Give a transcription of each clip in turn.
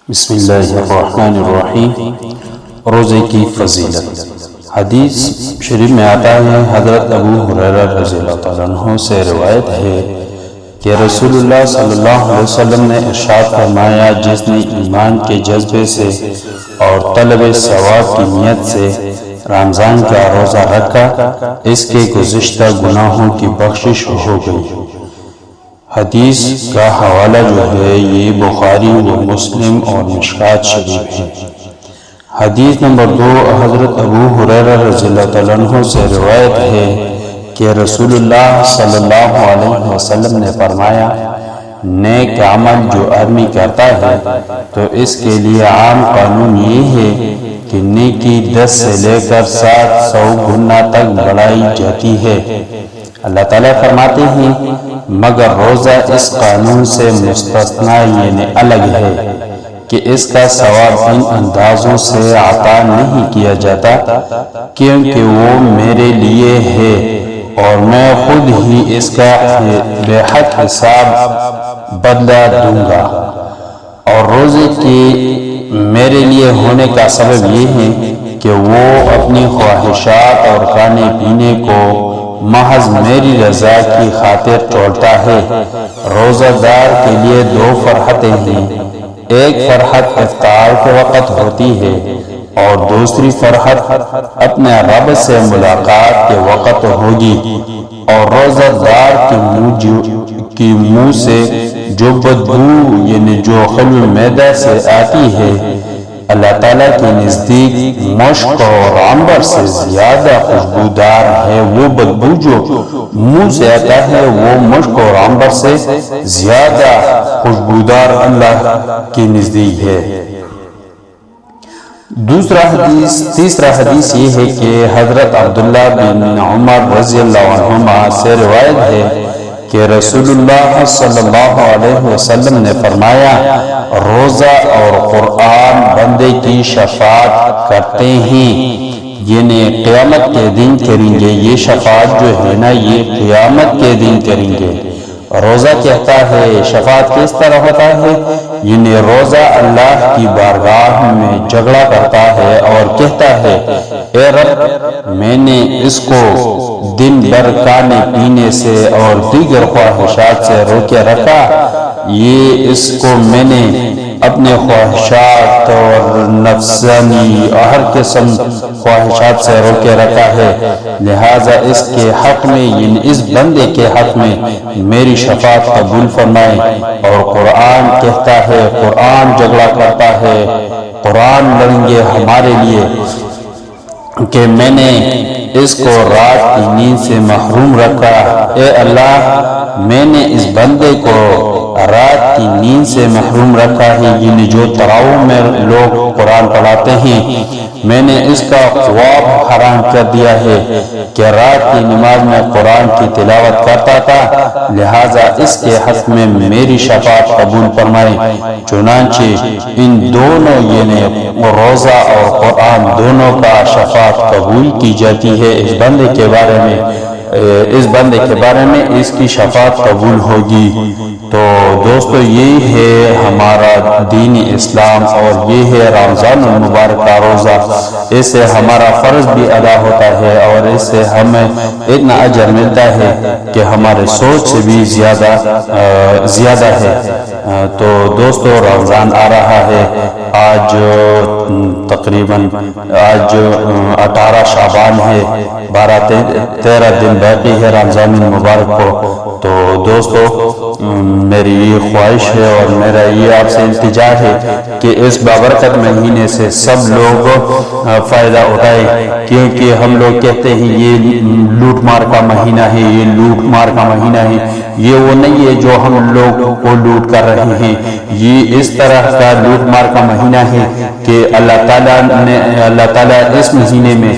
بسم اللہ الرحمن الرحیم۔ روزے کی فضیلت۔ حدیث شریف میں آتا ہے، حضرت ابو ہریرہ رضی اللہ تعالیٰ عنہ سے روایت ہے کہ رسول اللہ صلی اللہ علیہ وسلم نے ارشاد فرمایا، جس نے ایمان کے جذبے سے اور طلب ثواب کی نیت سے رمضان کا روزہ رکھا، اس کے گزشتہ گناہوں کی بخشش ہو گئی۔ حدیث کا حوالہ جو ہے یہ بخاری و مسلم اور مشکات شریف ہے۔ حدیث نمبر 2 حضرت ابو ہریرہ رضی اللہ تعالیٰ عنہ سے روایت ہے کہ رسول اللہ صلی اللہ علیہ وسلم نے فرمایا، نیک عمل جو آدمی کرتا ہے تو اس کے لیے عام قانون یہ ہے کہ نیکی 10 سے لے کر 700 گنا تک بڑھائی جاتی ہے۔ اللہ تعالیٰ فرماتے ہیں، مگر روزہ اس قانون سے مستثنا یعنی الگ ہے کہ اس کا ثواب ان اندازوں سے عطا نہیں کیا جاتا، کیونکہ وہ میرے لیے ہے اور میں خود ہی اس کا بے حق حساب بدلہ دوں گا۔ اور روزے کے میرے لیے ہونے کا سبب یہ ہے کہ وہ اپنی خواہشات اور کھانے پینے کو محض میری رضا کی خاطر چھوڑتا ہے۔ روزہ دار کے لیے 2 فرحتیں ہیں، ایک فرحت افطار کے وقت ہوتی ہے اور دوسری فرحت اپنے رب سے ملاقات کے وقت ہوگی۔ اور روزہ دار کے منہ سے جو بدبو یعنی جو خلو معدہ سے آتی ہے، اللہ تعالیٰ کے نزدیک مشک اور عنبر سے زیادہ خوشبودار ہے۔ وہ بدبو جو منہ سے آتا ہے وہ مشک اور عنبر سے زیادہ خوشبودار اللہ کے نزدیک ہے۔ تیسرا حدیث یہ ہے کہ حضرت عبداللہ بن عمر رضی اللہ عنہما سے روایت ہے کہ رسول اللہ صلی اللہ علیہ وسلم نے فرمایا، روزہ اور قرآن بندے کی شفاعت کرتے ہیں، یعنی قیامت کے دن کریں گے۔ یہ شفاعت جو ہے نا یہ قیامت کے دن کریں گے۔ روزہ کہتا ہے شفاعت کس طرح ہوتا ہے، یعنی روزہ اللہ کی بارگاہ میں جھگڑا کرتا ہے اور کہتا ہے، اے رب، میں نے اس کو دن بھر کھانے پینے سے اور دیگر خواہشات سے روکے رکھا، یہ اس کو میں نے اپنے خواہشات اور نفسانی اور ہر قسم خواہشات سے روکے رکھا ہے، لہذا اس کے حق میں یعنی اس بندے کے حق میں میری شفاعت قبول فرمائے۔ اور قرآن کہتا ہے، قرآن جھگڑا کرتا ہے، قرآن لڑیں گے ہمارے لیے کہ میں نے اس کو رات کی نیند سے محروم رکھا۔ اے اللہ، میں نے اس بندے کو رات کی نیند سے محروم رکھا ہے، یعنی جو تراویح میں لوگ قرآن پڑھاتے ہیں، میں نے اس کا خواب حرام کر دیا ہے کہ رات کی نماز میں قرآن کی تلاوت کرتا تھا، لہذا اس کے حق میں میری شفاعت قبول فرمائے۔ چنانچہ ان دونوں یعنی روزہ اور قرآن دونوں کا شفاعت قبول کی جاتی ہے۔ اس بندے کے بارے میں اس کی شفاعت قبول ہوگی۔ تو دوستو، یہ ہے ہمارا دین اسلام اور یہ ہے رمضان المبارک کا روزہ۔ اس سے ہمارا فرض بھی ادا ہوتا ہے اور اس سے ہمیں اتنا اجر ملتا ہے کہ ہمارے سوچ سے بھی زیادہ ہے۔ تو دوستو، رمضان آ رہا ہے، آج تقریباً 18 شعبان ہے، 13 دن باقی ہے رمضان المبارک کو۔ تو دوستو، میری یہ خواہش ہے اور میرا یہ آپ سے التجا ہے کہ اس بابرکت مہینے سے سب لوگ فائدہ اٹھائیں، کیونکہ ہم لوگ کہتے ہیں یہ لوٹ مار کا مہینہ ہے، یہ لوٹ مار کا مہینہ ہے۔ یہ وہ نہیں ہے جو ہم لوگ کو لوٹ کر رہے ہیں، یہ اس طرح کا لوٹ مار کا مہینہ ہے کہ اللہ تعالیٰ اس مہینے میں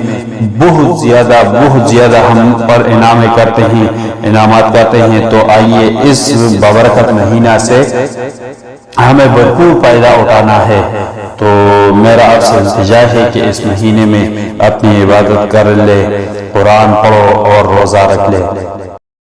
بہت زیادہ ہم پر انعامات کرتے ہیں۔ تو آئیے اس بابرکت مہینہ سے ہمیں بھرپور فائدہ اٹھانا ہے۔ تو میرا آپ سے التجا ہے کہ اس مہینے میں اپنی عبادت کر لے، قرآن پڑھو اور روزہ رکھ لے۔